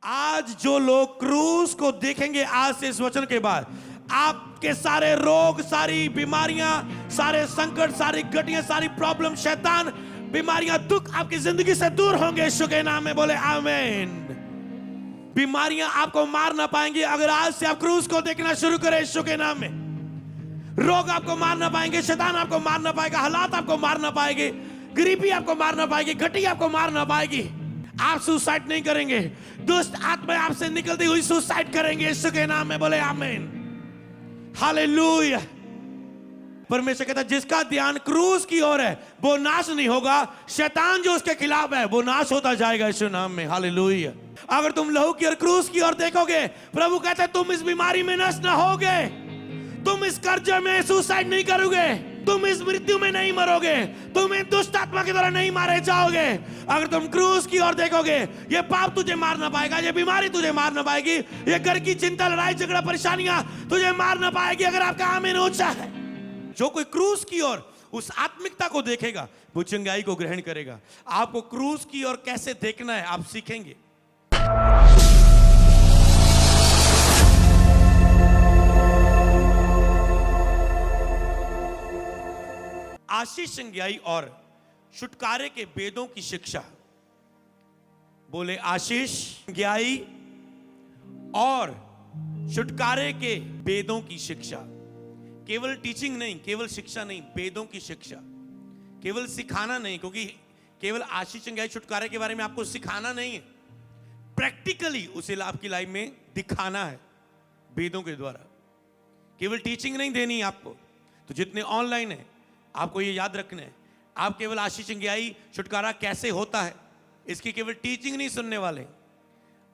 आज जो लोग क्रूस को देखेंगे, आज से इस वचन के बाद आपके सारे रोग, सारी बीमारियां, सारे संकट, सारी गठियां, सारी प्रॉब्लम, शैतान, बीमारियां, दुख आपकी जिंदगी से दूर होंगे। यीशु के नाम में बोले आमीन। बीमारियां आपको मार ना पाएंगी अगर आज से आप क्रूस को देखना शुरू करें यीशु के नाम में। रोग आपको मार ना पाएंगे, शैतान आपको मार ना पाएगा, हालात आपको मार ना पाएंगे, गरीबी आपको मार ना पाएगी, घटी आपको मार ना पाएगी। आप सुसाइड नहीं करेंगे, दुष्ट आत्मा आपसे निकलती हुई सुसाइड करेंगे यीशु के नाम में बोले आमीन। हालेलुया। परमेश्वर कहता है जिसका ध्यान क्रूस की ओर है वो नाश नहीं होगा, शैतान जो उसके खिलाफ है वो नाश होता जाएगा यीशु नाम में। हालेलुया। अगर तुम लहू की और क्रूस की ओर देखोगे, प्रभु कहता है तुम इस बीमारी में नष्ट ना होगे, तुम इस कर्जे में सुसाइड नहीं करोगे, तुम इस मृत्यु में नहीं मरोगे, तुम इन दुष्ट आत्मा के द्वारा नहीं मारे जाओगे। अगर तुम क्रूस की ओर देखोगे, ये पाप तुझे मार ना पाएगा, ये बीमारी तुझे मार ना पाएगी, ये घर की चिंता, लड़ाई झगड़ा, परेशानियां तुझे मार ना पाएगी अगर आपका आमीन ऊंचा है। जो कोई क्रूस की ओर उस आत्मिकता को देखेगा वो चंगाई को ग्रहण करेगा। आपको क्रूस की ओर कैसे देखना है आप सीखेंगे। आशीष चंगाई और छुटकारे के वेदों की शिक्षा। बोले आशीष चंगाई और छुटकारे के वेदों की शिक्षा। केवल टीचिंग नहीं, केवल शिक्षा नहीं, वेदों की शिक्षा। केवल सिखाना नहीं, क्योंकि केवल आशीष चंगाई छुटकारे के बारे में आपको सिखाना नहीं है, प्रैक्टिकली उसे आपकी लाइफ में दिखाना है वेदों के द्वारा। केवल टीचिंग नहीं देनी है आपको। तो जितने ऑनलाइन है आपको ये याद रखना है, आप केवल आशीष चंगाई छुटकारा कैसे होता है इसकी केवल टीचिंग नहीं सुनने वाले,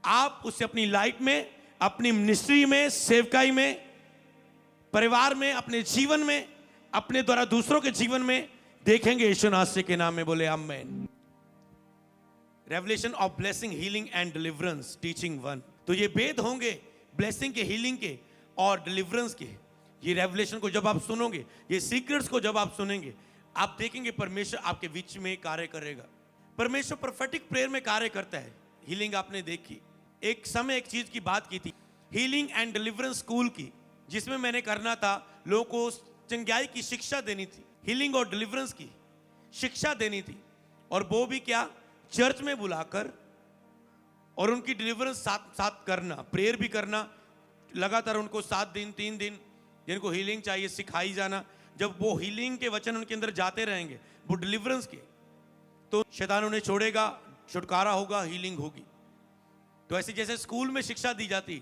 आप उसे अपनी लाइफ में, अपनी मिनिस्ट्री में, सेवकाई में, परिवार में, अपने जीवन में, अपने द्वारा दूसरों के जीवन में देखेंगे यीशु नासरी के नाम में बोले आमीन। Revelation of blessing, healing and deliverance teaching 1। तो ये वेद होंगे ब्लेसिंग के, हीलिंग के और डिलीवरेंस के। ये रेवलेशन को जब आप सुनोगे, ये सीक्रेट्स को जब आप सुनेंगे, आप देखेंगे परमेश्वर आपके बीच में कार्य करेगा। परमेश्वर प्रोफेटिक प्रेयर में कार्य करता है। हीलिंग आपने देखी, एक समय एक चीज की बात की थी, हीलिंग एंड डिलीवरेंस स्कूल की, जिसमें मैंने करना था लोगों को चंगाई की शिक्षा देनी थी, हीलिंग और डिलीवरेंस की शिक्षा देनी थी। और वो भी क्या, चर्च में बुलाकर और उनकी डिलीवरेंस साथ साथ करना, प्रेयर भी करना, लगातार उनको 7 दिन 3 दिन जिनको हीलिंग चाहिए सिखाई जाना। जब वो हीलिंग के वचन उनके अंदर जाते रहेंगे, वो डिलीवरेंस के, तो शैतान उन्हें छोड़ेगा, छुटकारा होगा, हीलिंग होगी। तो ऐसे जैसे स्कूल में शिक्षा दी जाती,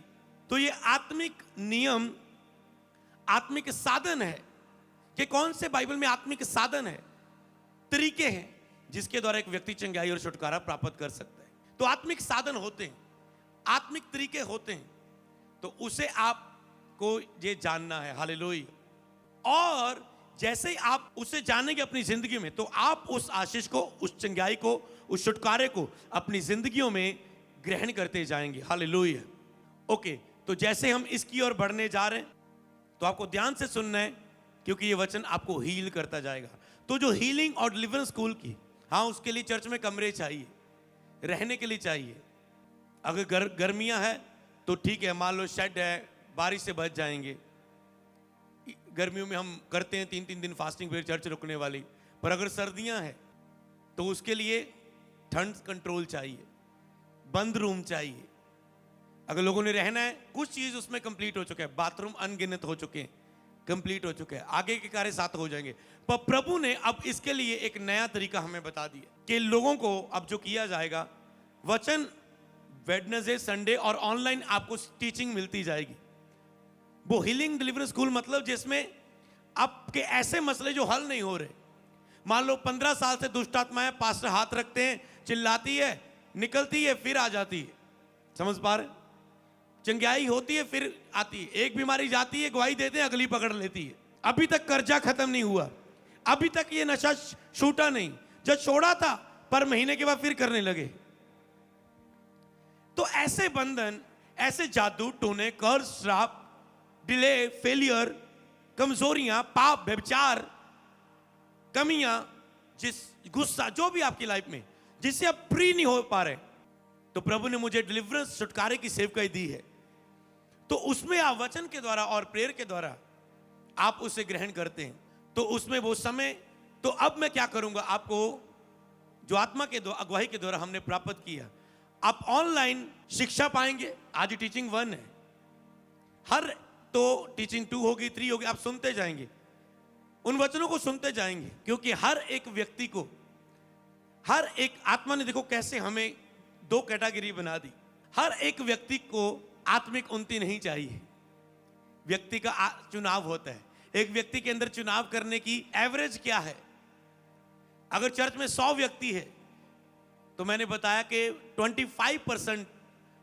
तो ये आत्मिक नियम, आत्मिक साधन है कि कौन से बाइबल में आत्मिक साधन है, तरीके हैं जिसके द्वारा एक व्यक्ति चंगाई और छुटकारा प्राप्त कर सकता है। तो आत्मिक साधन होते हैं, आत्मिक तरीके होते हैं, तो उसे आपको ये जानना है। हालेलुया। और जैसे ही आप उसे जानेंगे अपनी जिंदगी में, तो आप उस आशीष को, उस चंगाई को, उस छुटकारे को अपनी जिंदगियों में ग्रहण करते जाएंगे। हालेलुया। ओके, तो जैसे हम इसकी ओर बढ़ने जा रहे हैं, तो आपको ध्यान से सुनना है, क्योंकि ये वचन आपको हील करता जाएगा। तो जो हीलिंग और डिलीवरेंस स्कूल की, हाँ, उसके लिए चर्च में कमरे चाहिए, रहने के लिए चाहिए। अगर गर्मियां हैं तो ठीक है, मान लो शेड है, बारिश से बच जाएंगे। गर्मियों में हम करते हैं 3-3 दिन फास्टिंग, फिर चर्च रुकने वाली। पर अगर सर्दियां हैं तो उसके लिए ठंड कंट्रोल चाहिए, बंद रूम चाहिए। अगर लोगों ने रहना है, कुछ चीज उसमें कंप्लीट हो चुका है, बाथरूम अनगिनत हो चुके हैं, कंप्लीट हो चुके हैं, आगे के कार्य साथ हो जाएंगे। पर प्रभु ने अब इसके लिए एक नया तरीका हमें बता दिया कि लोगों को अब जो किया जाएगा, वचन वेडनेसडे, संडे और ऑनलाइन आपको टीचिंग मिलती जाएगी। वो हीलिंग डिलीवरेंस स्कूल मतलब जिसमें आपके ऐसे मसले जो हल नहीं हो रहे, मान लो 15 साल से दुष्ट आत्मा है, पास्टर हाथ रखते हैं, चिल्लाती है, निकलती है, फिर आ जाती है। समझ पा रहे? चंगाई होती है, फिर आती है, एक बीमारी जाती है, गवाही देते हैं, अगली पकड़ लेती है। अभी तक कर्जा खत्म नहीं हुआ, अभी तक ये नशा छूटा नहीं, जब छोड़ा था पर महीने के बाद फिर करने लगे। तो ऐसे बंधन, ऐसे जादू टोने, कर्ज, श्राप, डिले, फेलियर, कमजोरियां, पाप, व्यभिचार, कमियां, जिस गुस्सा, जो भी आपकी लाइफ में जिससे आप फ्री नहीं हो पा रहे, तो प्रभु ने मुझे डिलीवरेंस, छुटकारे की सेवकाई दी है। तो उसमें आप वचन के द्वारा और प्रेयर के द्वारा आप उसे ग्रहण करते हैं, तो उसमें वो समय, तो अब मैं क्या करूंगा, आपको जो आत्मा के अगुवाई के द्वारा हमने प्राप्त किया, आप ऑनलाइन शिक्षा पाएंगे। आज टीचिंग 1 है, हर तो टीचिंग 2 होगी, 3 होगी, आप सुनते जाएंगे, उन वचनों को सुनते जाएंगे, क्योंकि हर एक व्यक्ति को, हर एक आत्मा ने, देखो कैसे हमें 2 कैटेगरी बना दी। हर एक व्यक्ति को आत्मिक उन्नति नहीं चाहिए, व्यक्ति का चुनाव होता है। एक व्यक्ति के अंदर चुनाव करने की एवरेज क्या है? अगर चर्च में 100 व्यक्ति है तो मैंने बताया कि 25%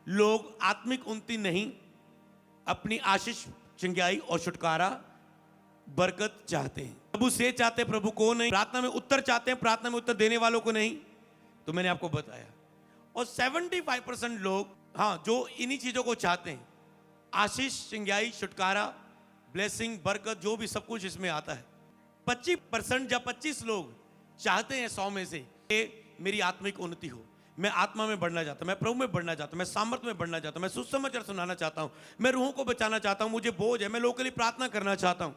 लोग आत्मिक उन्नति नहीं, अपनी आशीष, चंगाई और छुटकारा, बरकत चाहते हैं। प्रभु से चाहते, प्रभु को नहीं। प्रार्थना में उत्तर चाहते हैं, प्रार्थना में उत्तर देने वालों को नहीं। तो मैंने आपको बताया। और 75% लोग, हाँ, जो इन्हीं चीजों को चाहते हैं, आशीष, चंगाई, छुटकारा, ब्लेसिंग, बरकत, जो भी सब कुछ इसमें आता है। 25% या 25 लोग चाहते हैं 100 में से कि मेरी आत्मिक उन्नति हो, मैं आत्मा में बढ़ना चाहता हूं, मैं प्रभु में बढ़ना चाहता हूं, मैं सामर्थ में बढ़ना चाहता हूं, मैं सुसमाचार सुनाना चाहता हूं, मैं रूहों को बचाना चाहता हूं, मुझे बोझ है, मैं लोगों के लिए प्रार्थना करना चाहता हूं,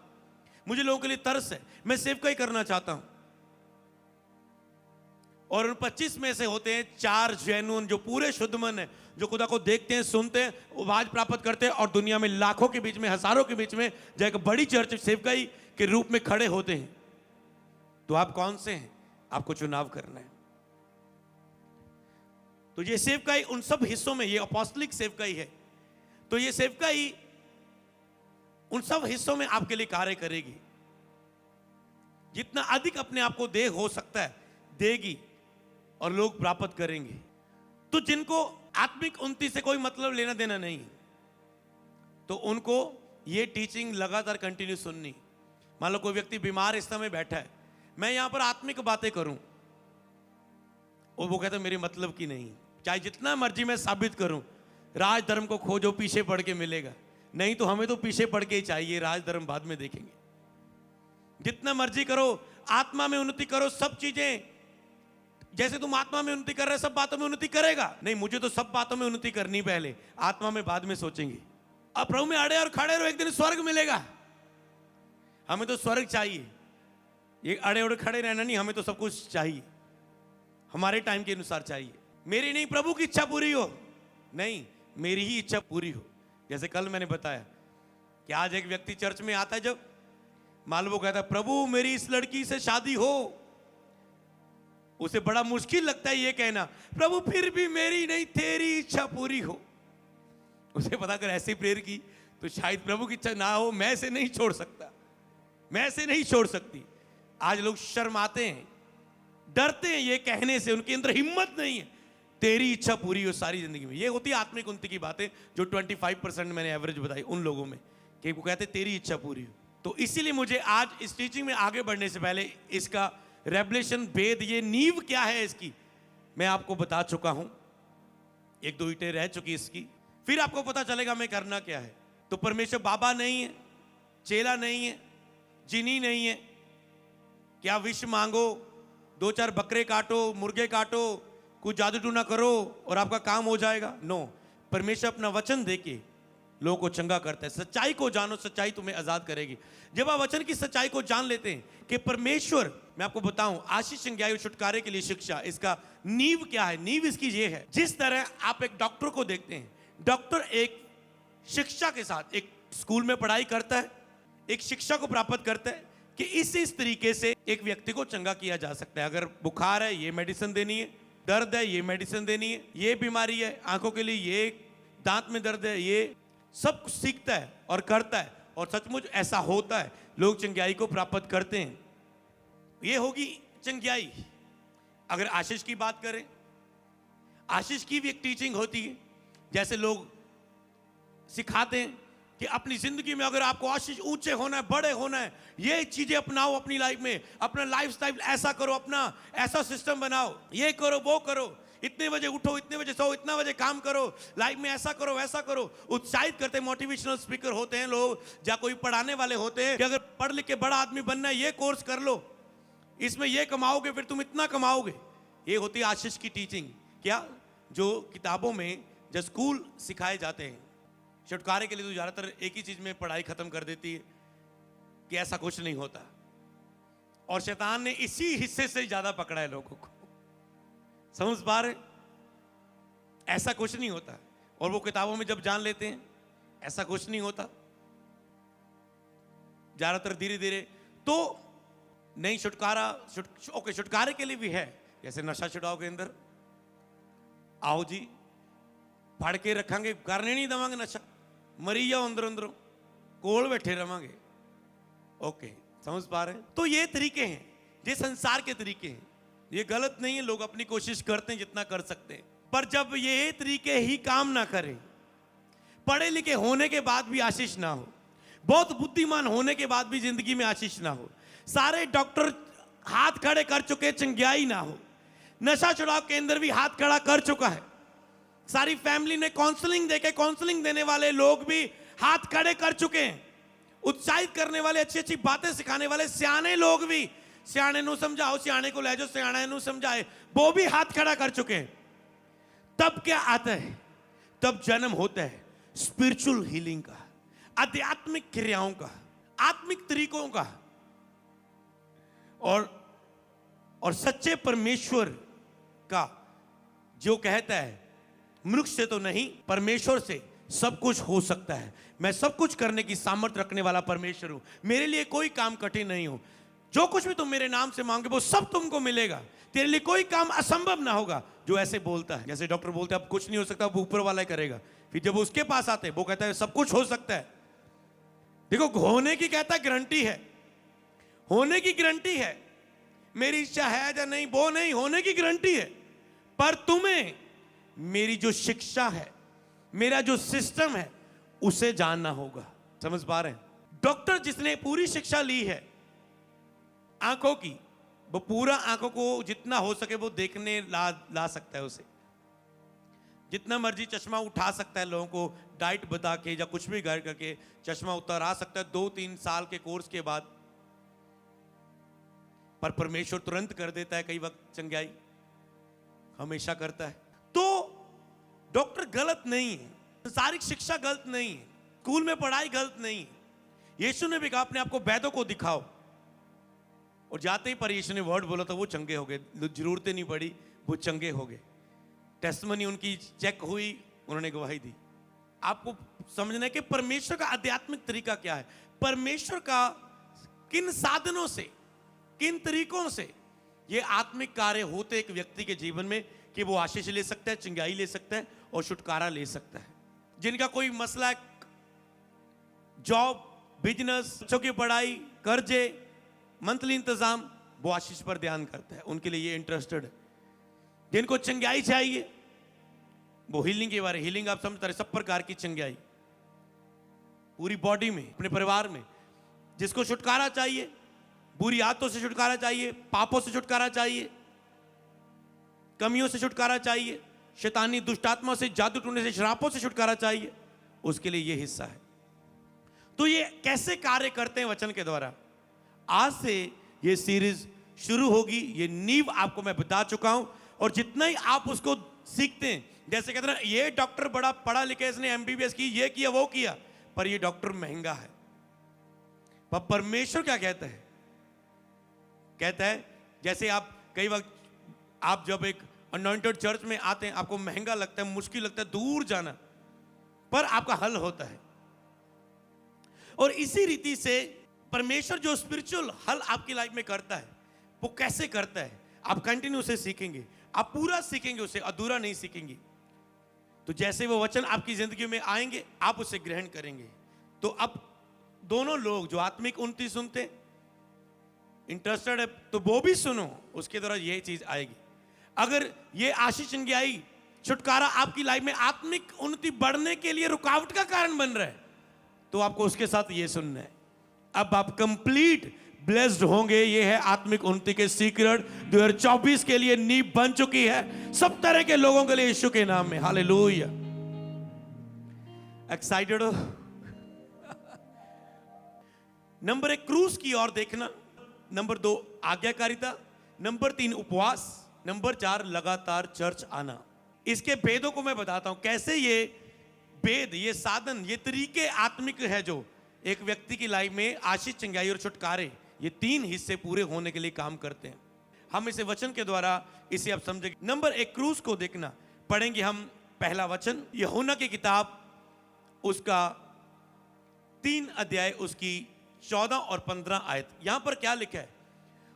मुझे लोगों के लिए तरस है, मैं सेवकाई करना चाहता हूं। और उन 25 में से होते हैं 4 जेन्युइन, जो पूरे शुद्ध मन है, जो खुदा को देखते हैं, सुनते हैं, आवाज प्राप्त करते हैं और दुनिया में लाखों के बीच में, हजारों के बीच में जाकर बड़ी चर्च सेवकाई के रूप में खड़े होते हैं। तो आप कौन से हैं? आपको चुनाव करना है। तो ये सेवकाई उन सब हिस्सों में, ये अपॉस्टलिक सेवकाई है, तो ये सेवकाई उन सब हिस्सों में आपके लिए कार्य करेगी। जितना अधिक अपने आप को दे हो सकता है देगी और लोग प्राप्त करेंगे। तो जिनको आत्मिक उन्नति से कोई मतलब लेना देना नहीं, तो उनको ये टीचिंग लगातार कंटिन्यू सुननी। मान लो कोई व्यक्ति बीमार इस समय बैठा है, मैं यहां पर आत्मिक बातें करूं और वो कहता है मेरे मतलब की नहीं, चाहे जितना मर्जी मैं साबित करूं, राज धर्म को खोजो पीछे पड़ के मिलेगा, नहीं तो हमें तो पीछे पड़ के ही चाहिए, राज धर्म बाद में देखेंगे। जितना मर्जी करो, आत्मा में उन्नति करो, सब चीजें जैसे तुम आत्मा में उन्नति कर रहे, सब बातों में उन्नति करेगा। नहीं, मुझे तो सब बातों में उन्नति करनी, पहले आत्मा में बाद में सोचेंगे। अब प्रभु में अड़े और खड़े रहो, एक दिन स्वर्ग मिलेगा। हमें तो स्वर्ग चाहिए, ये अड़े और खड़े रहना नहीं, हमें तो सब कुछ चाहिए, हमारे टाइम के अनुसार चाहिए। मेरी नहीं, प्रभु की इच्छा पूरी हो, नहीं मेरी ही इच्छा पूरी हो। जैसे कल मैंने बताया कि आज एक व्यक्ति चर्च में आता है, जब मान लो वो कहता है प्रभु मेरी इस लड़की से शादी हो, उसे बड़ा मुश्किल लगता है ये कहना, प्रभु फिर भी मेरी नहीं तेरी इच्छा पूरी हो। उसे पता कर ऐसी प्रेयर की तो शायद प्रभु की इच्छा ना हो, मैं इसे नहीं छोड़ सकता, मैं इसे नहीं छोड़ सकती। आज लोग शर्माते हैं, डरते हैं ये कहने से, उनके अंदर हिम्मत नहीं है, तेरी इच्छा पूरी हो सारी जिंदगी में। ये होती है आत्मिक उन्नति की बातें, जो 25% मैंने एवरेज बताई उन लोगों में, कि वो कहते तेरी इच्छा पूरी हो। तो इसीलिए मुझे आज इस टीचिंग में आगे बढ़ने से पहले इसका रेवलेशन, भेद, ये नींव क्या है इसकी, मैं आपको बता चुका हूं। 1-2 ईंटें रह चुकी इसकी, फिर आपको पता चलेगा मैं करना क्या है। तो परमेश्वर बाबा नहीं है, चेला नहीं है, जिनी नहीं है कि आप विष मांगो, 2-4 बकरे काटो, मुर्गे काटो, कुछ जादू टूना करो और आपका काम हो जाएगा। नो, परमेश्वर अपना वचन देके लोगों को चंगा करता है। सच्चाई को जानो, सच्चाई तुम्हें आजाद करेगी। जब आप वचन की सच्चाई को जान लेते हैं कि परमेश्वर, मैं आपको बताऊं, आशीष, चंगाई, छुटकारे के लिए शिक्षा, इसका नींव क्या है? नींव इसकी ये है, जिस तरह आप एक डॉक्टर को देखते हैं, डॉक्टर एक शिक्षा के साथ एक स्कूल में पढ़ाई करता है, एक शिक्षा को प्राप्त करता है कि इस तरीके से एक व्यक्ति को चंगा किया जा सकता है। अगर बुखार है ये मेडिसिन देनी है, दर्द है ये मेडिसिन देनी है, ये बीमारी है आंखों के लिए, ये दांत में दर्द है, ये सब कुछ सीखता है और करता है, और सचमुच ऐसा होता है, लोग चंगाई को प्राप्त करते हैं। ये होगी चंगाई। अगर आशीष की बात करें, आशीष की भी एक टीचिंग होती है, जैसे लोग सिखाते हैं कि अपनी जिंदगी में अगर आपको आशीष, ऊंचे होना है, बड़े होना है, ये चीजें अपनाओ अपनी लाइफ में, अपना लाइफस्टाइल ऐसा करो, अपना ऐसा सिस्टम बनाओ, ये करो वो करो, इतने बजे उठो, इतने बजे सो, इतना बजे काम करो, लाइफ में ऐसा करो वैसा करो। उत्साहित करते, मोटिवेशनल स्पीकर होते हैं लोग, या कोई पढ़ाने वाले होते हैं कि अगर पढ़ लिख के बड़ा आदमी बनना है, ये कोर्स कर लो, इसमें ये कमाओगे, फिर तुम इतना कमाओगे। ये होती है आशीष की टीचिंग। क्या? जो किताबों में जो स्कूल सिखाए जाते हैं छुटकारे के लिए, तो ज्यादातर एक ही चीज में पढ़ाई खत्म कर देती है कि ऐसा कुछ नहीं होता। और शैतान ने इसी हिस्से से ज्यादा पकड़ा है लोगों को। समझ पा रहे? ऐसा कुछ नहीं होता। और वो किताबों में जब जान लेते हैं ऐसा कुछ नहीं होता, ज्यादातर धीरे धीरे तो नहीं छुटकारा। ओके, छुटकारे के लिए भी है, जैसे नशा छुड़ाओ के अंदर आओ जी, फड़ के रखेंगे, करने नहीं देवांगे नशा, मरी जाओ अंदर अंदरों, कोल बैठे रवांगे। ओके, समझ पा रहे हैं? तो ये तरीके हैं, ये संसार के तरीके हैं, ये गलत नहीं है। लोग अपनी कोशिश करते हैं जितना कर सकते हैं, पर जब ये तरीके ही काम ना करें, पढ़े लिखे होने के बाद भी आशीष ना हो, बहुत बुद्धिमान होने के बाद भी जिंदगी में आशीष ना हो, सारे डॉक्टर हाथ खड़े कर चुके, चंगियाई ना हो, नशा छुड़ाव केंद्र भी हाथ खड़ा कर चुका है, सारी फैमिली ने काउंसलिंग देके, काउंसलिंग देने वाले लोग भी हाथ खड़े कर चुके हैं, उत्साहित करने वाले, अच्छी अच्छी बातें सिखाने वाले सियाने लोग भी, सियाने नु समझाओ, सियाने को ले जाओ, सियाने नु समझाए, वो भी हाथ खड़ा कर चुके हैं। तब क्या आता है? तब जन्म होता है स्पिरिचुअल हीलिंग का, आध्यात्मिक क्रियाओं का, आत्मिक तरीकों का, और सच्चे परमेश्वर का, जो कहता है मनुष्य से तो नहीं, परमेश्वर से सब कुछ हो सकता है, मैं सब कुछ करने की सामर्थ्य रखने वाला परमेश्वर हूं, मेरे लिए कोई काम कठिन नहीं हो, जो कुछ भी तुम मेरे नाम से मांगे वो सब तुमको मिलेगा, तेरे लिए कोई काम असंभव ना होगा। जो ऐसे बोलता है, जैसे डॉक्टर बोलते हैं अब कुछ नहीं हो सकता, वो ऊपर वाला ही करेगा, फिर जब उसके पास आते हैं वो कहता है सब कुछ हो सकता है। देखो, होने की कहता है गारंटी है, होने की गारंटी है, मेरी इच्छा है या नहीं वो नहीं, होने की गारंटी है, पर तुम्हें मेरी जो शिक्षा है, मेरा जो सिस्टम है, उसे जानना होगा। समझ पा रहे हैं? डॉक्टर जिसने पूरी शिक्षा ली है आंखों की, वो पूरा आंखों को जितना हो सके वो देखने ला सकता है, उसे जितना मर्जी चश्मा उठा सकता है, लोगों को डाइट बता के या कुछ भी घर करके चश्मा उतारा सकता है 2-3 साल के कोर्स के बाद, पर परमेश्वर तुरंत कर देता है, कई वक्त चंगाई हमेशा करता है। तो डॉक्टर गलत नहीं है, संसारिक शिक्षा गलत नहीं है, स्कूल में पढ़ाई गलत नहीं है। यीशु ने भी कहा अपने आप को वैद्यों को दिखाओ, और जाते ही पर यीशु ने वर्ड बोला तो वो चंगे हो गए, जरूरतें नहीं पड़ी, वो चंगे हो गए। टेस्टमनी उनकी चेक हुई, उन्होंने गवाही दी। आपको समझना है कि परमेश्वर का आध्यात्मिक तरीका क्या है, परमेश्वर का किन साधनों से, किन तरीकों से ये आत्मिक कार्य होते एक व्यक्ति के जीवन में कि वो आशीष ले सकता है, चंगाई ले सकता है और छुटकारा ले सकता है। जिनका कोई मसला है, जॉब, बिजनेस, बच्चों की पढ़ाई, कर्जे, मंथली इंतजाम, वो आशीष पर ध्यान करता है, उनके लिए ये इंटरेस्टेड है। जिनको चंगाई चाहिए, वो हीलिंग के बारे, हीलिंग आप समझते हैं, सब प्रकार की चंगाई पूरी बॉडी में, अपने परिवार में। जिसको छुटकारा चाहिए, बुरी आदतों से छुटकारा चाहिए, पापों से छुटकारा चाहिए, कमियों से छुटकारा चाहिए, शैतानी दुष्टात्मा से, जादू टूने से, शरापों से छुटकारा चाहिए, उसके लिए ये हिस्सा है। तो ये कैसे कार्य करते हैं वचन के द्वारा, आज से ये सीरीज शुरू होगी। ये नींव आपको मैं बता चुका हूं, और जितना ही आप उसको सीखते हैं, जैसे कहते हैं ये डॉक्टर बड़ा पढ़ा लिखा, इसने एमबीबीएस की, ये किया वो किया, पर ये डॉक्टर महंगा है। पर परमेश्वर क्या कहता है? कहता है जैसे आप कई वक्त आप जब एक अनॉइंटेड चर्च में आते हैं, आपको महंगा लगता है, मुश्किल लगता है दूर जाना, पर आपका हल होता है। और इसी रीति से परमेश्वर जो स्पिरिचुअल हल आपकी लाइफ में करता है, वो कैसे करता है, आप कंटिन्यू उसे सीखेंगे, आप पूरा सीखेंगे, उसे अधूरा नहीं सीखेंगे। तो जैसे वो वचन आपकी जिंदगी में आएंगे, आप उसे ग्रहण करेंगे। तो अब दोनों लोग जो आत्मिक उन्नति सुनते, इंटरेस्टेड है, तो वो भी सुनो, उसके द्वारा ये चीज आएगी। अगर ये आशीष चंगाई, छुटकारा आपकी लाइफ में आत्मिक उन्नति बढ़ने के लिए रुकावट का कारण बन रहा है, तो आपको उसके साथ ये सुनना है। अब आप कंप्लीट ब्लेस्ड होंगे। ये है आत्मिक उन्नति के सीक्रेट 2024 के लिए नींव बन चुकी है सब तरह के लोगों के लिए, यीशु के नाम में। हालेलुया। एक्साइटेड हो? नंबर 1 क्रूस की ओर देखना, नंबर 2 आज्ञाकारिता, नंबर 3 उपवास, नंबर 4 लगातार चर्च आना। इसके भेदों को मैं बताता हूं, कैसे ये भेद, ये साधन, ये तरीके आत्मिक है जो एक व्यक्ति की लाइफ में आशीष, चंगाई और छुटकारे, ये तीन हिस्से पूरे होने के लिए काम करते हैं। हम इसे वचन के द्वारा इसे आप समझेंगे। नंबर एक, क्रूस को देखना। पढ़ेंगे हम पहला वचन यूहन्ना की किताब, उसका 3 अध्याय, उसकी 14 और 15 आयत। यहां पर क्या लिखा है?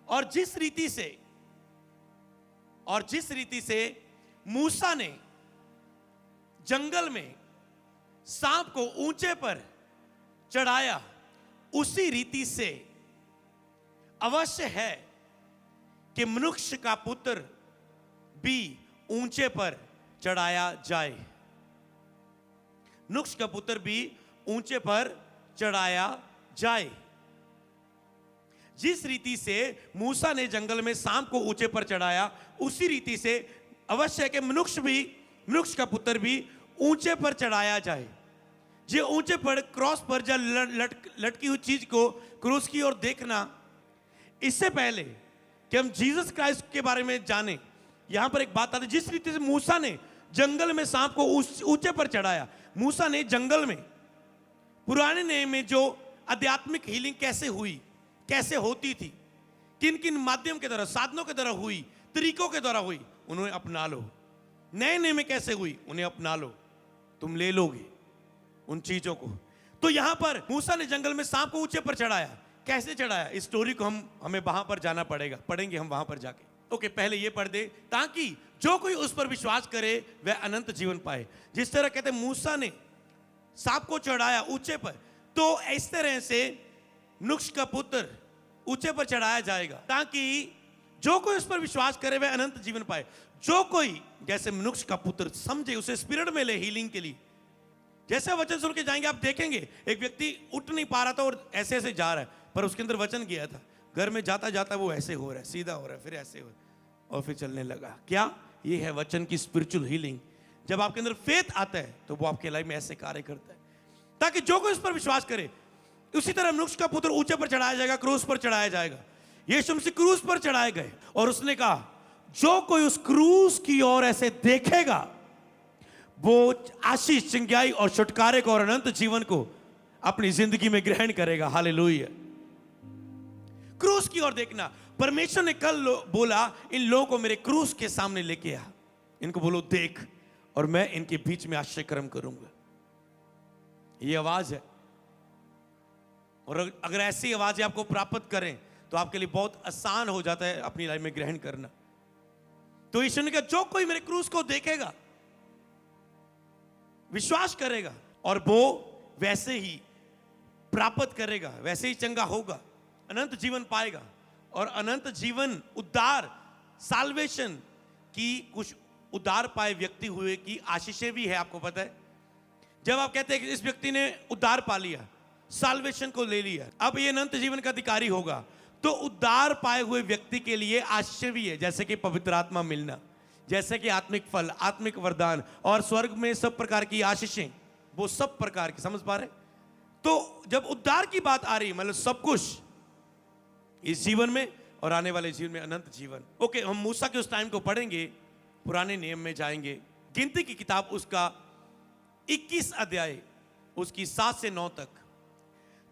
और जिस रीति से मूसा ने जंगल में सांप को ऊंचे पर चढ़ाया, उसी रीति से अवश्य है कि मनुष्य का पुत्र भी ऊंचे पर चढ़ाया जाए। मनुष्य का पुत्र भी ऊंचे पर चढ़ाया जाए। जिस रीति से मूसा ने जंगल में सांप को ऊंचे पर चढ़ाया, उसी रीति से अवश्य है कि मनुष्य का पुत्र भी ऊंचे पर चढ़ाया जाए। जो ऊंचे पर, क्रॉस पर लटकी हुई चीज को, क्रूस की ओर देखना। इससे पहले कि हम जीसस क्राइस्ट के बारे में जाने, यहां पर एक बात आती है। जिस रीति से मूसा ने जंगल में सांप को ऊंचे पर चढ़ाया, मूसा ने जंगल में, पुराने नियम में जो आध्यात्मिक हीलिंग कैसे हुई, कैसे होती थी, किन किन माध्यम के द्वारा, साधनों के द्वारा हुई, तरीकों के द्वारा हुई, उन्हें अपना लो। नए नियम में कैसे हुई, उन्हें अपना लो, तुम ले लोगे उन चीजों को। तो यहां पर मूसा ने जंगल में सांप को ऊंचे पर चढ़ाया। कैसे चढ़ाया, इस स्टोरी को हमें वहां पर जाना पड़ेगा, पढ़ेंगे हम वहां पर जाके। ओके, पहले ये पढ़ दे, ताकि जो कोई उस पर विश्वास करे वह अनंत जीवन पाए। जिस तरह कहते मूसा ने सांप को चढ़ाया ऊंचे पर, तो इस तरह से मनुष्य का पुत्र ऊंचे पर चढ़ाया जाएगा, ताकि जो कोई उस पर विश्वास करे वह अनंत जीवन पाए। जो कोई जैसे मनुष्य का पुत्र समझे, उसे स्पिरिट में ले हीलिंग के लिए। जैसे वचन सुन के जाएंगे, आप देखेंगे एक व्यक्ति उठ नहीं पा रहा था और ऐसे ऐसे जा रहा है, पर उसके अंदर वचन गया था। घर में जाता जाता वो ऐसे हो रहा है, सीधा हो रहा है, फिर ऐसे हो रहा है, और फिर चलने लगा। क्या ये है वचन की स्पिरिचुअल हीलिंग? जब आपके अंदर फेथ आता है तो वो आपके लाइफ में ऐसे कार्य करता है, ताकि जो कोई उस पर विश्वास करे। उसी तरह मनुष्य का पुत्र ऊंचे पर चढ़ाया जाएगा, क्रूस पर चढ़ाया जाएगा। यीशु मसीह क्रूस पर चढ़ाए गए, और उसने कहा जो कोई उस क्रूस की ओर ऐसे देखेगा, वो आशीष, चंगाई और छुटकारे को और अनंत जीवन को अपनी जिंदगी में ग्रहण करेगा। हालेलुया। क्रूस की ओर देखना। परमेश्वर ने कल बोला, इन लोगों को मेरे क्रूस के सामने लेके आ, इनको बोलो देख, और मैं इनके बीच में आश्चर्यक्रम करूंगा। ये आवाज है, और अगर ऐसी आवाजें आपको प्राप्त करें तो आपके लिए बहुत आसान हो जाता है अपनी लाइफ में ग्रहण करना। तो ईश्वर ने कहा जो कोई मेरे क्रूस को देखेगा, विश्वास करेगा, और वो वैसे ही प्राप्त करेगा, वैसे ही चंगा होगा, अनंत जीवन पाएगा। और अनंत जीवन, उद्धार, साल्वेशन की, कुछ उद्धार पाए व्यक्ति हुए की आशीषें भी है। आपको पता है, जब आप कहते हैं कि इस व्यक्ति ने उद्धार पा लिया, साल्वेशन को ले लिया, अब ये अनंत जीवन का अधिकारी होगा, तो उद्धार पाए हुए व्यक्ति के लिए आशीष भी है, जैसे कि पवित्र आत्मा मिलना, जैसे कि आत्मिक फल, आत्मिक वरदान, और स्वर्ग में सब प्रकार की आशीषें, वो सब प्रकार की, समझ पा रहे? तो जब उद्धार की बात आ रही, मतलब सब कुछ इस जीवन में और आने वाले जीवन में, अनंत जीवन। ओके, हम मूसा के उस टाइम को पढ़ेंगे, पुराने नियम में जाएंगे। गिनती की किताब, उसका 21 अध्याय, उसकी 7 से 9 तक।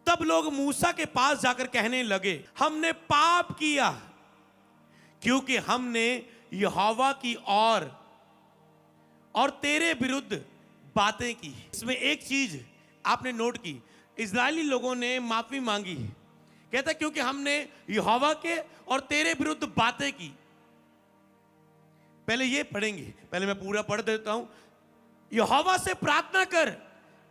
तब लोग मूसा के पास जाकर कहने लगे, हमने पाप किया क्योंकि हमने यहोवा की और तेरे विरुद्ध बातें की। इसमें एक चीज आपने नोट की, इजरायली लोगों ने माफी मांगी। कहता क्योंकि हमने यहोवा के और तेरे विरुद्ध बातें की। पहले ये पढ़ेंगे, पहले मैं पूरा पढ़ देता हूं। यहोवा से प्रार्थना कर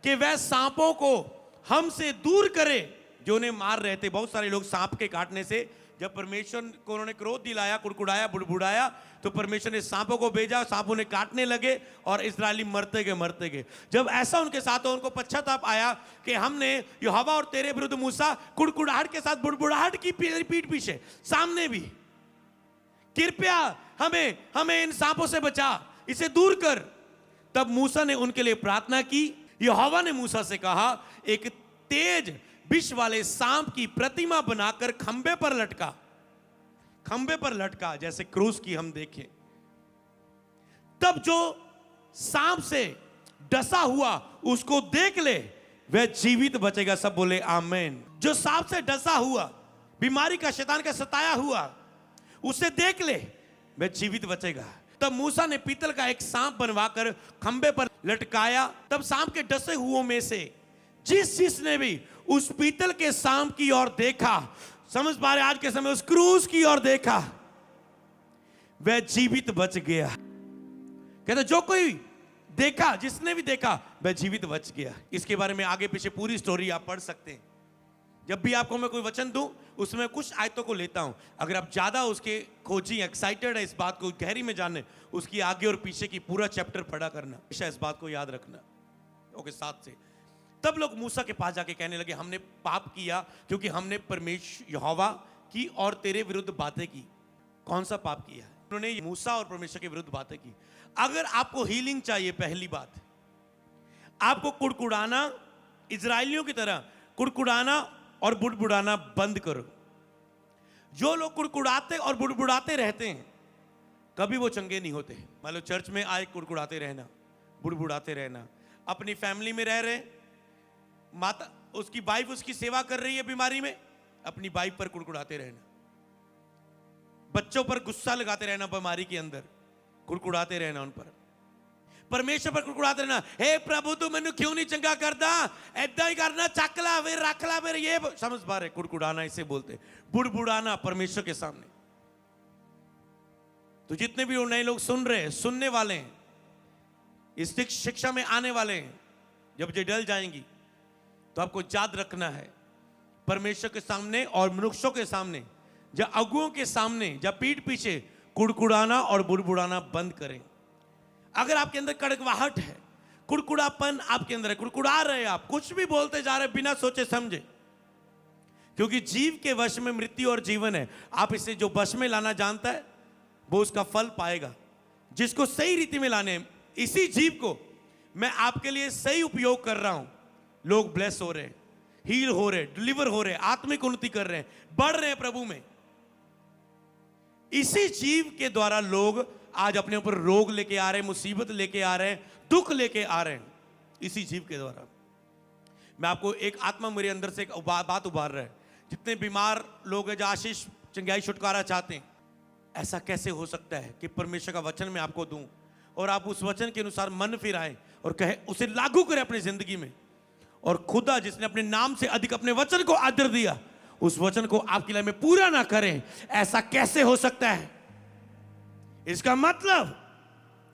कि वह सांपों को हमसे दूर करे जो उन्हें मार रहे थे। बहुत सारे लोग सांप के काटने से, जब परमेश्वर को उन्होंने क्रोध दिलाया, कुड़कुड़ाया, बुड़बुड़ाया, तो परमेश्वर ने सांपों को भेजा, सांप उन्हें काटने लगे और इस्राएली मरते गए। जब ऐसा उनके साथ हो, उनको पश्चाताप आया कि हमने यहोवा और तेरे विरुद्ध, मूसा कुड़कुड़ाहट के साथ, बुड़बुड़ाहट की पीठ पीछे, सामने भी, कृपया हमें इन सांपों से बचा, इसे दूर कर। तब मूसा ने उनके लिए प्रार्थना की। यहोवा ने मूसा से कहा, एक तेज विष वाले सांप की प्रतिमा बनाकर खंबे पर लटका, जैसे क्रूस की हम देखें। तब जो सांप से डसा हुआ उसको देख ले, वह जीवित बचेगा। सब बोले आमीन। जो सांप से डसा हुआ, बीमारी का, शैतान का सताया हुआ, उसे देख ले, वह जीवित बचेगा। तब मूसा ने पीतल का एक सांप बनवाकर खंबे पर लटकाया। तब सांप के डसे हुओं में से जिसने भी उस पीतल के सांप की ओर देखा, समझ पा रहे आज के समय, उस क्रूस की ओर देखा, वह जीवित बच गया। कहते जो कोई देखा, जिसने भी देखा, वह जीवित बच गया। इसके बारे में आगे पीछे पूरी स्टोरी आप पढ़ सकते हैं। जब भी आपको मैं कोई वचन दूं, उसमें कुछ आयतों को लेता हूं। अगर आप ज्यादा उसके खोजी, एक्साइटेड है इस बात को गहरी में जानने, उसकी आगे और पीछे की पूरा चैप्टर पढ़ा करना, हमेशा इस बात को याद रखना। ओके, 7 से। तब लोग मूसा के पास जाके कहने लगे, हमने पाप किया क्योंकि हमने परमेश्वर यहोवा की और तेरे विरुद्ध बातें की। कौन सा पाप किया? उन्होंने मूसा और परमेश्वर के विरुद्ध बातें की। अगर आपको हीलिंग चाहिए, पहली बात, आपको कुड़कुड़ाना, इजरायलियों की तरह कुड़कुड़ाना और बुड़बुड़ाना बंद करो। जो लोग कुड़कुड़ाते और बुड़बुड़ाते रहते हैं, कभी वो चंगे नहीं होते। मान लो चर्च में आए, कुड़कुड़ाते रहना, बुड़बुड़ाते रहना। अपनी फैमिली में रह रहे, माता, उसकी वाइफ उसकी सेवा कर रही है बीमारी में, अपनी वाइफ पर कुड़कुड़ाते रहना। बच्चों पर गुस्सा लगाते रहना, बीमारी के अंदर कुड़कुड़ाते रहना उन पर। परमेश्वर पर कुड़कुड़ाते रहना, हे प्रभु तू मैनू क्यों नहीं चंगा करता, ऐदा ही करना, चक ला फिर, रख ला फिर, ये समझ पा रहे? कुड़कुड़ाना इसे बोलते। बुड़बुड़ाना परमेश्वर के सामने। तो जितने भी नए लोग सुन रहे हैं, सुनने वाले हैं, इस शिक्षा में आने वाले हैं, जब ये डल जाएंगी तो आपको याद रखना है, परमेश्वर के सामने और मनुष्यों के सामने, या अगुओं के सामने, या पीठ पीछे कुड़कुड़ाना और बुड़बुड़ाना बंद करें। अगर आपके अंदर कड़कवाहट है, कुड़कुड़ापन आपके अंदर है, कुड़कुड़ा रहे हैं आप, कुछ भी बोलते जा रहे बिना सोचे समझे, क्योंकि जीव के वश में मृत्यु और जीवन है। आप इसे जो वश में लाना जानता है, वो उसका फल पाएगा। जिसको सही रीति में लाने, इसी जीव को मैं आपके लिए सही उपयोग कर रहा हूं, लोग ब्लेस हो रहे, हील हो रहे, डिलीवर हो रहे, आत्मिक उन्नति कर रहे हैं, बढ़ रहे हैं प्रभु में। इसी जीव के द्वारा लोग आज अपने ऊपर रोग लेके आ रहे हैं, मुसीबत लेके आ रहे हैं, दुख लेके आ रहे हैं, इसी जीव के द्वारा। मैं आपको एक आत्मा मेरे अंदर से एक बात उभार रहा है। जितने बीमार लोग हैं, जो आशीष, चंगाई, छुटकारा चाहते हैं, ऐसा कैसे हो सकता है कि परमेश्वर का वचन मैं आपको दूं और आप उस वचन के अनुसार मन फिराएं और कहे, उसे लागू करें अपनी जिंदगी में, और खुदा जिसने अपने नाम से अधिक अपने वचन को आदर दिया, उस वचन को आपकी लाइफ में पूरा ना करें? ऐसा कैसे हो सकता है? इसका मतलब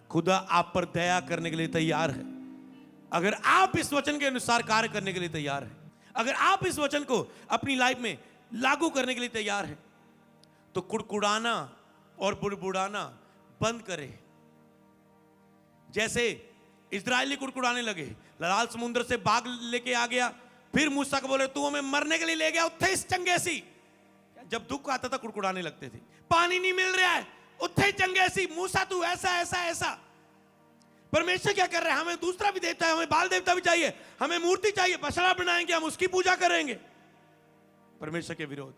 खुदा आप पर दया करने के लिए तैयार है। अगर आप इस वचन के अनुसार कार्य करने के लिए तैयार हैं, अगर आप इस वचन को अपनी लाइफ में लागू करने के लिए तैयार हैं, तो कुड़कुड़ाना और बुड़बुड़ाना बंद करें। जैसे इजरायली कुड़कुड़ाने लगे, लाल समुद्र से बाग लेके आ गया, फिर मूसा को बोले तू हमें मरने के लिए ले गया, उत्थे इस चंगे सी। जब दुख आता था कुड़कुड़ाने लगते थे, पानी नहीं मिल रहा है, उत्थे चंगे सी, मूसा तू ऐसा ऐसा ऐसा। परमेश्वर क्या कर रहे हैं? हमें दूसरा भी देवता है, हमें बाल देवता भी चाहिए, हमें मूर्ति चाहिए, बछड़ा बनाएंगे, हम उसकी पूजा करेंगे। परमेश्वर के विरोध।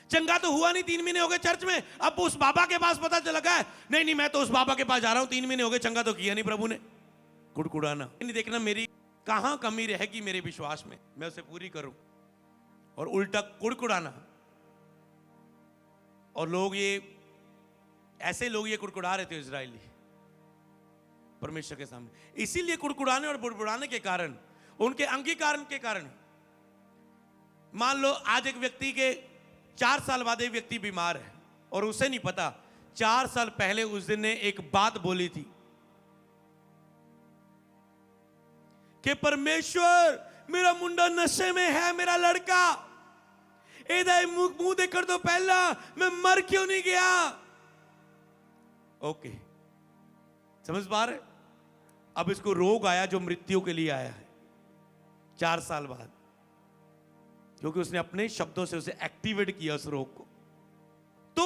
चंगा तो हुआ नहीं, 3 महीने हो गए चर्च में, अब उस बाबा के पास पता चला है, नहीं नहीं मैं तो उस बाबा के पास जा रहा हूं, 3 महीने हो गए, चंगा तो किया नहीं प्रभु ने। कुड़कुड़ाना। नहीं देखना मेरी कहां कमी रहेगी मेरे विश्वास में, मैं उसे पूरी करूं, और उल्टा कुड़कुड़ाना। और लोग ये ऐसे लोग ये कुड़कुड़ा रहे थे इजरायली परमेश्वर के सामने। इसीलिए कुड़कुड़ाने और बुड़बुड़ाने के कारण, उनके अंगीकार के कारण, मान लो आज एक व्यक्ति के 4 साल बाद एक व्यक्ति बीमार है और उसे नहीं पता 4 साल पहले उस दिन ने एक बात बोली थी कि परमेश्वर मेरा मुंडा नशे में है, मेरा लड़का इधर मुंह देखकर तो पहला मैं मर क्यों नहीं गया। ओके, समझ पा रहे? अब इसको रोग आया जो मृत्यु के लिए आया है 4 साल बाद, क्योंकि उसने अपने शब्दों से उसे एक्टिवेट किया उस रोग को। तो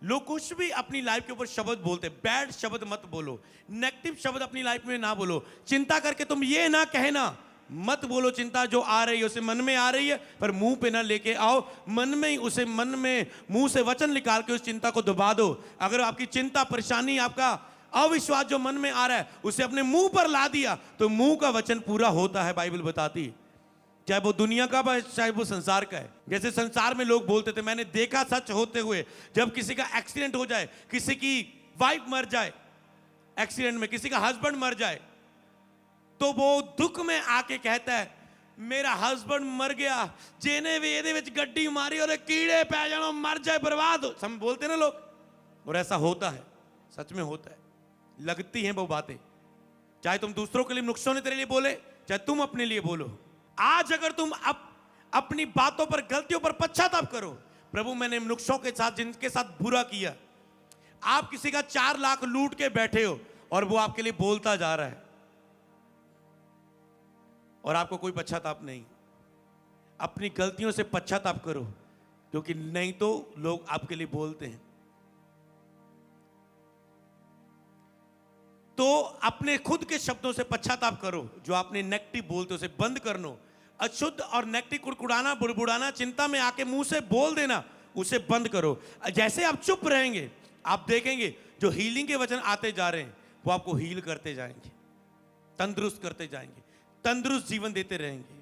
लोग कुछ भी अपनी लाइफ के ऊपर शब्द बोलते, बैड शब्द मत बोलो, नेगेटिव शब्द अपनी लाइफ में ना बोलो। चिंता करके तुम ये ना कहना मत बोलो चिंता जो आ रही है उसे मन में आ रही है, पर मुंह पे ना लेके आओ, मन में ही उसे, मन में मुंह से वचन निकाल के उस चिंता को दबा दो। अगर आपकी चिंता, परेशानी, आपका अविश्वास जो मन में आ रहा है उसे अपने मुंह पर ला दिया तो मुंह का वचन पूरा होता है, बाइबल बताती है। चाहे वो दुनिया का है चाहे वो संसार का है। जैसे संसार में लोग बोलते थे, मैंने देखा सच होते हुए, जब किसी का एक्सीडेंट हो जाए, किसी की वाइफ मर जाए एक्सीडेंट में, किसी का हस्बैंड मर जाए, तो वो दुख में आके कहता है मेरा हस्बैंड मर गया, जेने भी ਇਹਦੇ ਵਿੱਚ ਗੱਡੀ मारी और कीड़े पै जानो, मर जाए, बर्बाद हो, सब बोलते ना लोग। और ऐसा होता है, सच में होता है, लगती हैं वो बातें। चाहे तुम दूसरों के लिए, नुकसों ने तेरे लिए बोले, चाहे तुम अपने लिए बोलो। आज अगर तुम अपनी बातों पर, गलतियों पर पश्चाताप करो, प्रभु मैंने नुकसों के साथ, जिनके साथ बुरा किया, आप किसी का 4 लाख लूट के बैठे हो और वो आपके लिए बोलता जा रहा है और आपको कोई पश्चाताप नहीं, अपनी गलतियों से पश्चाताप करो, क्योंकि नहीं तो लोग आपके लिए बोलते हैं। तो अपने खुद के शब्दों से पश्चाताप करो, जो आपने नेगेटिव बोलते हो उसे बंद कर लो। अशुद्ध और नेगेटिव कुड़कुड़ाना, बुड़बुड़ाना, चिंता में आके मुंह से बोल देना, उसे बंद करो। जैसे आप चुप रहेंगे, आप देखेंगे जो हीलिंग के वचन आते जा रहे हैं वो आपको हील करते जाएंगे, तंदुरुस्त करते जाएंगे, तंदुरुस्त जीवन देते रहेंगे।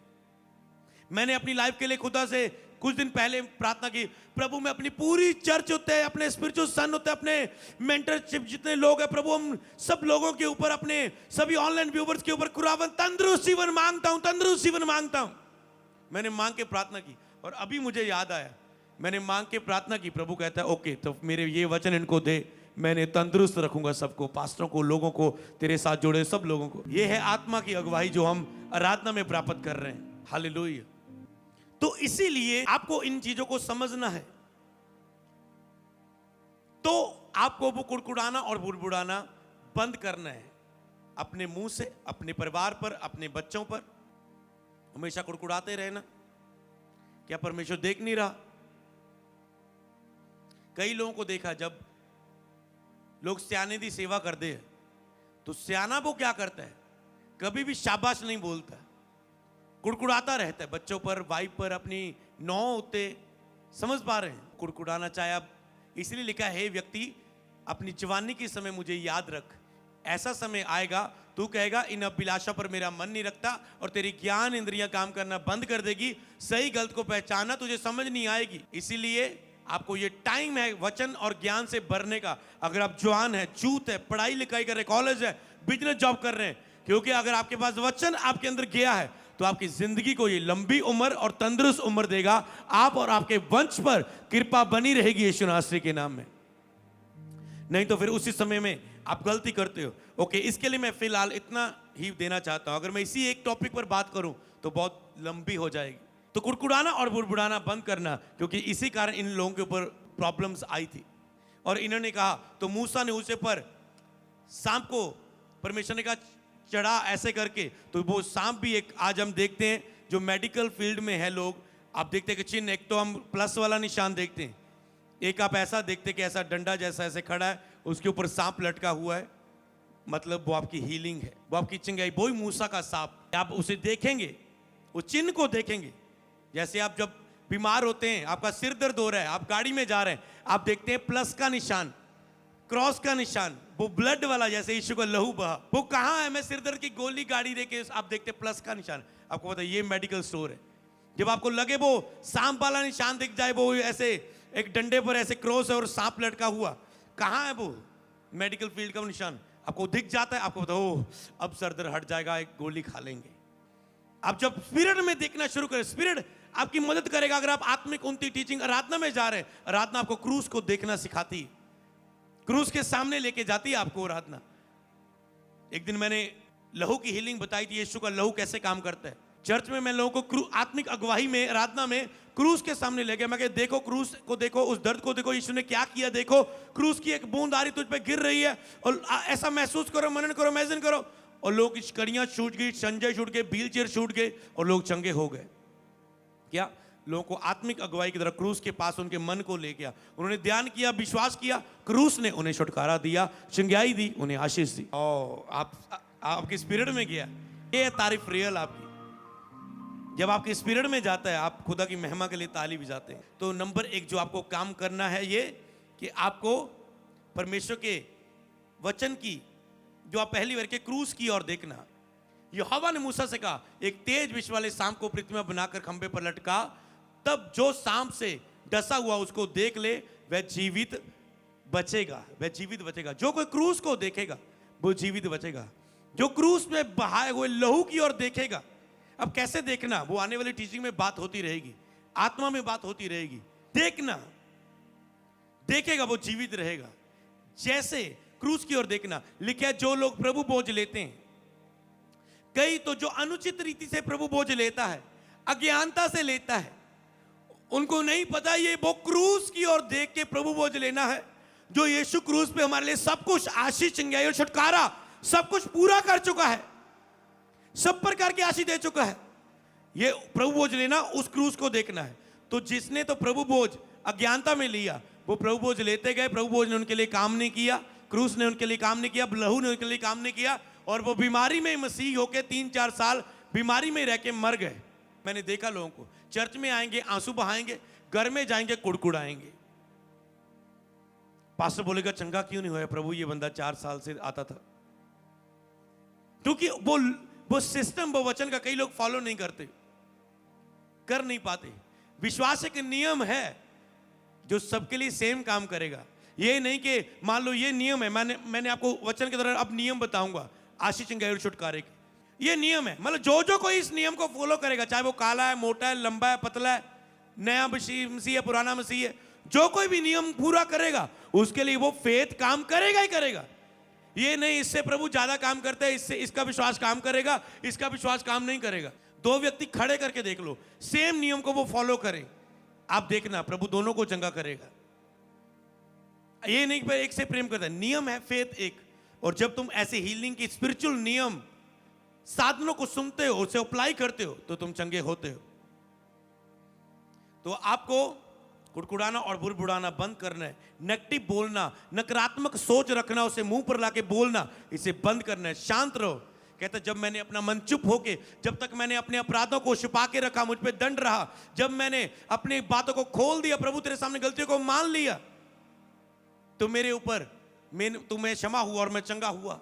मैंने अपनी लाइफ के लिए खुदा से कुछ दिन पहले प्रार्थना की, प्रभु मैं अपनी पूरी चर्च होते हैं, अपने स्पिरिचुअल सन होते हैं, अपने मेंटरशिप जितने लोग हैं, प्रभु हम सब लोगों के ऊपर, अपने सभी ऑनलाइन व्यूवर्स के ऊपर खुदावन तंदुरुस्त जीवन मांगता हूं, तंदुरुस्त जीवन मांगता हूं। मैंने मांग के प्रार्थना की और अभी मुझे याद आया, मैंने मांग के प्रार्थना की, प्रभु कहता है ओके, तो मेरे ये वचन इनको दे, मैंने तंदुरुस्त रखूंगा सबको, पास्टरों को, लोगों को, तेरे साथ जुड़े सब लोगों को। ये है आत्मा की अगुवाई जो हम आराधना में प्राप्त कर रहे हैं। हालेलुया। तो इसीलिए आपको इन चीजों को समझना है। तो आपको वो कुड़कुड़ाना और बुड़बुड़ाना बंद करना है, अपने मुंह से, अपने परिवार पर, अपने बच्चों पर। हमेशा कुड़कुड़ाते रहना, क्या परमेश्वर देख नहीं रहा? कई लोगों को देखा, जब लोग स्याने दी सेवा करते हैं तो स्याना वो क्या करता है, कभी भी शाबाश नहीं बोलता, कुड़कुड़ाता रहता है बच्चों पर, वाइफ पर, अपनी नौ होते। समझ पा रहे हैं? कुड़कुड़ाना चाहे आप, इसलिए लिखा है, व्यक्ति अपनी जवानी के समय मुझे याद रख, ऐसा समय आएगा तू कहेगा इन अभिलाषा पर मेरा मन नहीं रखता, और तेरी ज्ञान इंद्रियां काम करना बंद कर देगी, सही गलत को पहचानना तुझे समझ नहीं आएगी। इसीलिए आपको ये टाइम है वचन और ज्ञान से भरने का। अगर आप जवान है, चूत है, पढ़ाई लिखाई कर रहे, कॉलेज है, बिजनेस जॉब कर रहे हैं, क्योंकि अगर आपके पास वचन आपके अंदर गया है तो आपकी जिंदगी को ये लंबी उम्र और तंदुरुस्त उम्र देगा। आप और आपके वंश पर कृपा बनी रहेगी यीशु नासरी के नाम में। नहीं तो फिर उसी समय में आप गलती करते हो। ओके, इसके लिए मैं फिलहाल इतना ही देना चाहता हूं। अगर मैं इसी एक टॉपिक पर बात करूं तो बहुत लंबी हो जाएगी। तो कुड़कुड़ाना और बुड़बुड़ाना बंद करना, क्योंकि इसी कारण इन लोगों के ऊपर प्रॉब्लम्स आई थी। और इन्होंने कहा, तो मूसा ने उसे पर सांप को परमेश्वर ने कहा चढ़ा ऐसे करके, तो वो सांप भी एक, आज हम देखते हैं जो मेडिकल फील्ड में है लोग, आप देखते हैं कि चिन्ह, एक तो हम प्लस वाला निशान देखते हैं, एक आप ऐसा देखते हैं कि ऐसा डंडा जैसा ऐसे खड़ा है, उसके ऊपर सांप लटका हुआ है, मतलब वो आपकी हीलिंग है, वो आपकी चंगाई। वो ही मूसा का सांप, आप उसे देखेंगे, उस चिन्ह को देखेंगे। जैसे आप जब बीमार होते हैं, आपका सिर दर्द हो रहा है, आप गाड़ी में जा रहे हैं, आप देखते हैं प्लस का निशान, क्रॉस का निशान, वो ब्लड वाला, जैसे यीशु का लहू बहा, वो कहाँ है? मैं सिर दर्द की गोली गाड़ी देके आप देखते हैं प्लस का निशान, आपको पता है ये मेडिकल स्टोर है। जब आपको लगे वो सांप वाला निशान दिख जाए, वो ऐसे एक डंडे पर ऐसे क्रॉस है और सांप लटका हुआ, कहाँ है वो? मेडिकल फील्ड का निशान आपको दिख जाता है, आपको पता हो अब सर दर्द हट जाएगा, एक गोली खा लेंगे। आप जब स्पिरिट में देखना शुरू करें, स्पिरिट आपकी मदद करेगा। अगर आप आत्मिक उन्नति टीचिंग आराधना में जा रहे हैं, आराधना आपको क्रूस को देखना सिखाती है, क्रूस के सामने लेके जाती है आपको आराधना। एक दिन मैंने लहू की हीलिंग बताई थी, यीशु का लहू कैसे काम करता है। चर्च में मैं लोगों को आत्मिक अगुवाई में, आराधना में क्रूस के सामने ले गया। मैं कहा देखो क्रूस को, देखो उस दर्द को, देखो यीशु ने क्या किया, देखो क्रूस की एक बूंद आ रही तुझ पे गिर रही है, और ऐसा महसूस करो, मनन करो, इमेजिन करो। और लोग की कड़ियां छूट गई, संजय छूट गए, व्हील चेयर छूट गए, और लोग चंगे हो गए। क्या? लोगों को आत्मिक अगुवाई की तरह क्रूस के पास उनके मन को ले गया, उन्होंने ध्यान किया, विश्वास किया, क्रूस ने उन्हें छुटकारा दिया, चंगाई दी, उन्हें आशीष दी। और आपकी स्पिरिट में गया। ये है तारीफ रियल आपकी। जब आपके स्पिरिट में जाता है, आप खुदा की महिमा के लिए ताली भी जाते हैं। तो नंबर एक जो आपको काम करना है ये कि आपको परमेश्वर के वचन की, जो आप पहली बार के क्रूस की ओर देखना। यहोवा ने मूसा से कहा, एक तेज विष वाले सांप को पृथ्वी में बनाकर खंभे पर लटका, तब जो सांप से डसा हुआ उसको देख ले, वह जीवित बचेगा, वह जीवित बचेगा। जो कोई क्रूस को देखेगा वो जीवित बचेगा। जो क्रूस में बहाए हुए लहू की ओर देखेगा। अब कैसे देखना, वो आने वाली टीचिंग में बात होती रहेगी, आत्मा में बात होती रहेगी। देखना, देखेगा वो जीवित रहेगा। जैसे क्रूस की ओर देखना, लिखा है जो लोग प्रभु बोझ लेते हैं, कई तो जो अनुचित रीति से प्रभु बोझ लेता है, अज्ञानता से लेता है, उनको नहीं पता ये वो क्रूस की ओर देख के प्रभु बोझ लेना है। जो यीशु क्रूस पे हमारे लिए सब कुछ आशीष, चंगाई और छुटकारा सब कुछ पूरा कर चुका है, सब प्रकार की आशीष दे चुका है। ये प्रभु बोझ लेना, उस क्रूस को देखना है। तो जिसने तो प्रभु बोझ अज्ञानता में लिया, वो प्रभु बोझ लेते गए। प्रभु बोझ ने उनके लिए काम नहीं किया, क्रूस ने उनके लिए काम नहीं किया, लहू ने उनके लिए काम नहीं किया, और वो बीमारी में मसीह होके 3-4 साल बीमारी में रह के मर गए। मैंने देखा लोगों को चर्च में आएंगे आंसू बहाएंगे, घर में जाएंगे कुड़कुड़ाएंगे। पास्टर बोलेगा चंगा क्यों नहीं हुआ प्रभु, ये बंदा 4 साल से आता था। क्योंकि वो सिस्टम, वो वचन का कई लोग फॉलो नहीं करते, कर नहीं पाते। विश्वास एक नियम है जो सबके लिए सेम काम करेगा। ये नहीं कि मान लो ये नियम है, मैंने आपको वचन के दौरान अब नियम बताऊंगा आशीष, चंगाई और छुटकारे के। ये नियम है, मतलब जो कोई इस नियम को फॉलो करेगा, चाहे वो काला है, मोटा है, लंबा है, पतला है, नया मसीह है, पुराना मसीह है, जो कोई भी नियम पूरा करेगा उसके लिए वो फेथ काम करेगा ही करेगा। ये नहीं इससे प्रभु ज्यादा काम करते हैं, इससे इसका विश्वास काम करेगा, इसका विश्वास काम नहीं करेगा। 2 व्यक्ति खड़े करके देख लो, सेम नियम को वो फॉलो करें, आप देखना प्रभु दोनों को चंगा करेगा। ये नहीं कि एक से प्रेम करता है, नियम है फेथ एक। और जब तुम ऐसे हीलिंग की स्पिरिचुअल नियम साधनों को सुनते हो, उसे अप्लाई करते हो, तो तुम चंगे होते हो। तो आपको कुड़कुड़ाना और बुड़बुड़ाना बंद करना है। नेगेटिव बोलना, नकारात्मक सोच रखना, उसे मुंह पर लाके बोलना, इसे बंद करना है। शांत रहो। कहता जब मैंने अपना मन चुप होके, जब तक मैंने अपने अपराधों को छुपा के रखा, मुझ पे दंड रहा, जब मैंने अपनी बातों को खोल दिया, प्रभु तेरे सामने गलतियों को मान लिया, तो मेरे ऊपर तुम्हें क्षमा हुआ और मैं चंगा हुआ।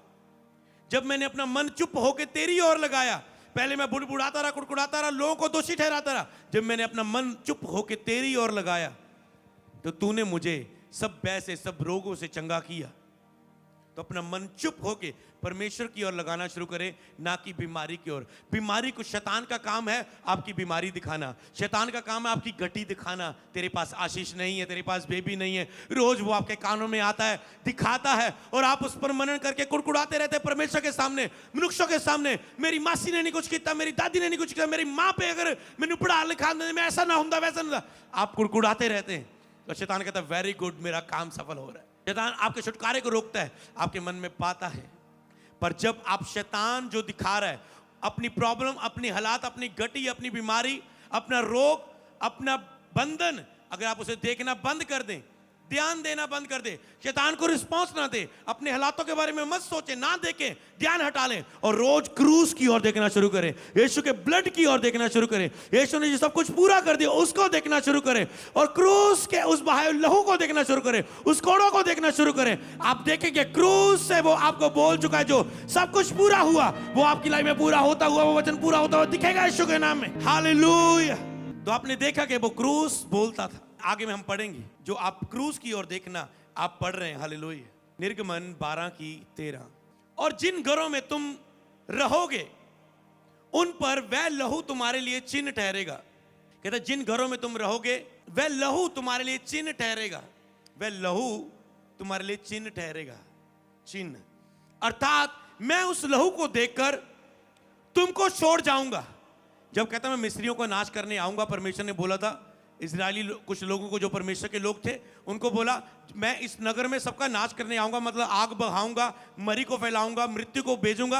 जब मैंने अपना मन चुप होके तेरी ओर लगाया, पहले मैं बुड़बुड़ाता रहा, कुड़कुड़ाता रहा, लोगों को दोषी ठहराता रहा, जब मैंने अपना मन चुप होके तेरी ओर लगाया, तो तूने मुझे सब भय से, सब रोगों से चंगा किया। तो अपना मन चुप होके परमेश्वर की ओर लगाना शुरू करें, ना कि बीमारी की ओर। बीमारी को, शैतान का काम है आपकी बीमारी दिखाना, शैतान का काम है आपकी गटी दिखाना। तेरे पास आशीष नहीं है, तेरे पास बेबी नहीं है, रोज वो आपके कानों में आता है, दिखाता है, और आप उस पर मनन करके कुड़कुड़ाते रहते हैं परमेश्वर के सामने, मनुष्यों के सामने। मेरी मासी ने नहीं कुछ किया, मेरी दादी ने नहीं कुछ किया, मेरी माँ पे अगर मैंने पढ़ा लिखा मैं ऐसा ना होता, वैसा ना, आप कुड़कुड़ाते रहते हैं। तो शैतान कहता है वेरी गुड, मेरा काम सफल हो रहा है। शैतान आपके छुटकारे को रोकता है, आपके मन में पाता है। पर जब आप शैतान जो दिखा रहा है, अपनी प्रॉब्लम, अपनी हालात, अपनी गटी, अपनी बीमारी, अपना रोग, अपना बंधन, अगर आप उसे देखना बंद कर दें, ध्यान देना बंद कर दे, शैतान को रिस्पॉन्स ना दे, अपने हालातों के बारे में मत सोचे, ना देखें, ध्यान हटा लें, और रोज क्रूस की ओर देखना शुरू करें, यीशु के ब्लड की ओर देखना शुरू करें, यीशु ने जो सब कुछ पूरा कर दिया उसको देखना शुरू करें, और क्रूस के उस बहाए लहू को देखना शुरू करें, उस कोड़ों को देखना शुरू करें। आप देखेंगे क्रूस से वो आपको बोल चुका है, जो सब कुछ पूरा हुआ वो आपकी लाइफ में पूरा होता हुआ, वो वचन पूरा होता हुआ दिखेगा यीशु के नाम में। हालेलुया। तो आपने देखा कि वो क्रूस बोलता था। आगे में हम पढ़ेंगे, जो आप क्रूस की ओर देखना आप पढ़ रहे हैं। हालेलुया। निर्गमन 12:13, और जिन घरों में तुम रहोगे उन पर वह लहू तुम्हारे लिए चिन्ह ठहरेगा। कहता जिन घरों में तुम रहोगे वह लहू तुम्हारे लिए चिन्ह ठहरेगा, वह लहू तुम्हारे लिए चिन्ह ठहरेगा। चिन्ह अर्थात मैं उस लहू को देखकर तुमको छोड़ जाऊंगा। जब कहता मैं मिस्रियों को नाश करने आऊंगा, परमेश्वर ने बोला था इजरायली कुछ लोगों को जो परमेश्वर के लोग थे उनको बोला मैं इस नगर में सबका नाश करने आऊंगा, मतलब आग बहाऊंगा, मरी को फैलाऊंगा, मृत्यु को भेजूंगा।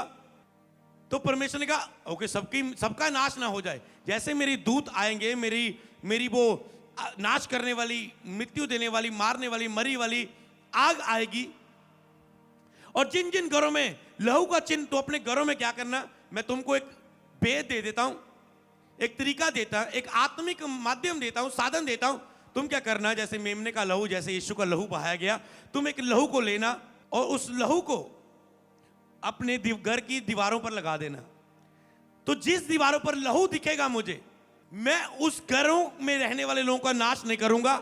तो परमेश्वर ने कहा ओके, सबका नाश ना हो जाए, जैसे मेरी दूत आएंगे, मेरी वो नाश करने वाली, मृत्यु देने वाली, मारने वाली, मरी वाली आग आएगी। और जिन जिन घरों में लहू का चिन्ह, तो अपने घरों में क्या करना, मैं तुमको एक भेद दे देता हूं, एक तरीका देता, एक आत्मिक माध्यम देता हूं, साधन देता हूं। तुम क्या करना, जैसे मेमने का लहू, जैसे यीशु का लहू बहाया गया, तुम एक लहू को लेना और उस लहू को अपने घर की दीवारों पर लगा देना। तो जिस दीवारों पर लहू दिखेगा मुझे, मैं उस घरों में रहने वाले लोगों का नाश नहीं करूंगा,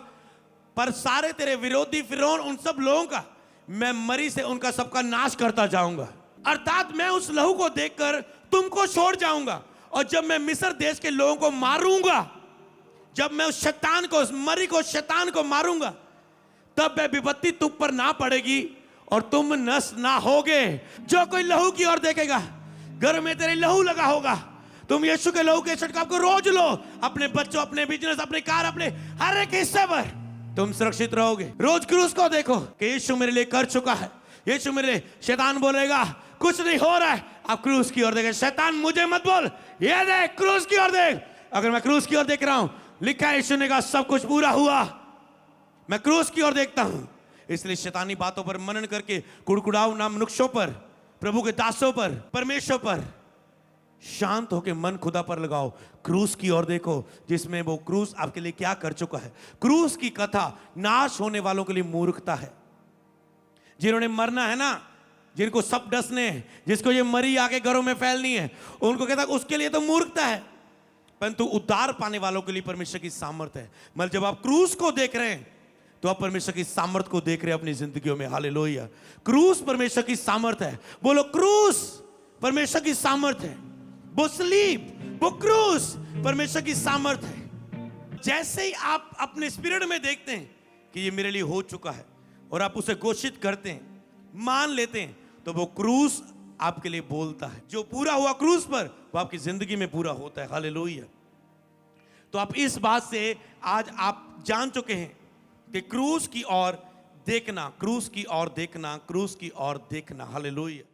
पर सारे तेरे विरोधी फिरौन उन सब लोगों का मैं मरी से उनका सबका नाश करता जाऊंगा। अर्थात मैं उस लहू को देखकर तुमको छोड़ जाऊंगा, और जब मैं मिस्र देश के लोगों को मारूंगा, जब मैं उस शैतान को, उस मरी को, शैतान को मारूंगा, तब वह विपत्ति तुम पर ना पड़ेगी और तुम नष्ट ना होगे। जो कोई लहू की ओर देखेगा, घर में तेरे लहू लगा होगा, तुम यीशु के लहू के छिड़काव को रोज लो, अपने बच्चों, अपने बिजनेस, अपने कार, अपने हर एक हिस्से पर तुम सुरक्षित रहोगे। रोज क्रूस को देखो कि यीशु मेरे लिए कर चुका है, यीशु मेरे लिए। शैतान बोलेगा कुछ नहीं हो रहा है, आप क्रूस की ओर देखें। शैतान मुझे मत बोल, ये देख क्रूस की ओर देख। अगर मैं क्रूस की ओर देख रहा हूं, लिखा है यीशु ने कहा सब कुछ पूरा हुआ, मैं क्रूस की ओर देखता हूं। इसलिए शैतानी बातों पर मनन करके कुड़कुड़ाओ ना मनुष्यों पर, प्रभु के दासों पर, परमेश्वर पर शांत होकर मन खुदा पर लगाओ। क्रूस की ओर देखो, जिसमें वो क्रूस आपके लिए क्या कर चुका है। क्रूस की कथा नाश होने वालों के लिए मूर्खता है। जिन्होंने मरना है ना, जिनको सब डसने हैं, जिसको ये मरी आके घरों में फैलनी है, उनको कहता उसके लिए तो मूर्खता है, परंतु उद्धार पाने वालों के लिए परमेश्वर की सामर्थ्य है। मतलब जब आप क्रूस को देख रहे हैं तो आप परमेश्वर की सामर्थ्य को देख रहे हैं अपनी जिंदगियों में। हालेलुया। क्रूस परमेश्वर की सामर्थ्य है। बोलो क्रूस परमेश्वर की सामर्थ्य है। वो स्लीप, वो क्रूस परमेश्वर की सामर्थ्य है। जैसे ही आप अपने स्पिरिट में देखते हैं कि ये मेरे लिए हो चुका है और आप उसे घोषित करते हैं, मान लेते हैं, तो वो क्रूस आपके लिए बोलता है। जो पूरा हुआ क्रूस पर, वो आपकी जिंदगी में पूरा होता है। हालेलुया। तो आप इस बात से आज आप जान चुके हैं कि क्रूस की ओर देखना, क्रूस की ओर देखना, क्रूस की ओर देखना। हालेलुया।